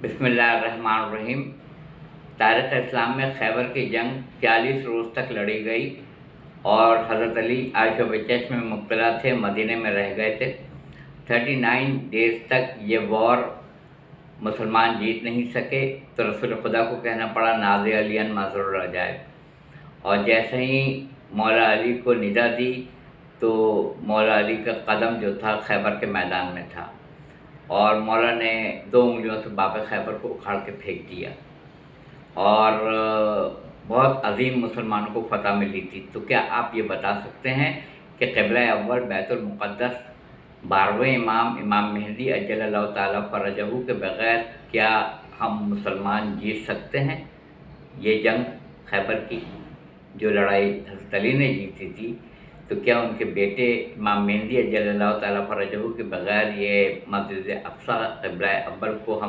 بسم اللہ الرحمن الرحیم۔ تاریخ اسلام میں خیبر کی جنگ 40 روز تک لڑی گئی اور حضرت علی عیش و چشم میں مبتلا تھے، مدینہ میں رہ گئے تھے۔ 39 ڈیز تک یہ وار مسلمان جیت نہیں سکے تو رسول خدا کو کہنا پڑا نازع علی معذور الرجائب، اور جیسے ہی مولا علی کو ندا دی تو مولا علی کا قدم جو تھا خیبر کے میدان میں تھا، اور مولا نے 2 انگلیوں سے باب خیبر کو اکھاڑ کے پھینک دیا، اور بہت عظیم مسلمانوں کو فتح ملی تھی۔ تو کیا آپ یہ بتا سکتے ہیں کہ قبلہ اول بیت المقدس 12ویں امام مہدی عجل اللہ تعالیٰ فرجہ کے بغیر کیا ہم مسلمان جیت سکتے ہیں؟ یہ جنگ خیبر کی جو لڑائی حضرت علی نے جیتی تھی، تو کیا ان کے بیٹے امام مہدی عجل اللہ تعالیٰ فرجہ کے بغیر یہ مسجد اقصیٰ قبلہ اول کو ہم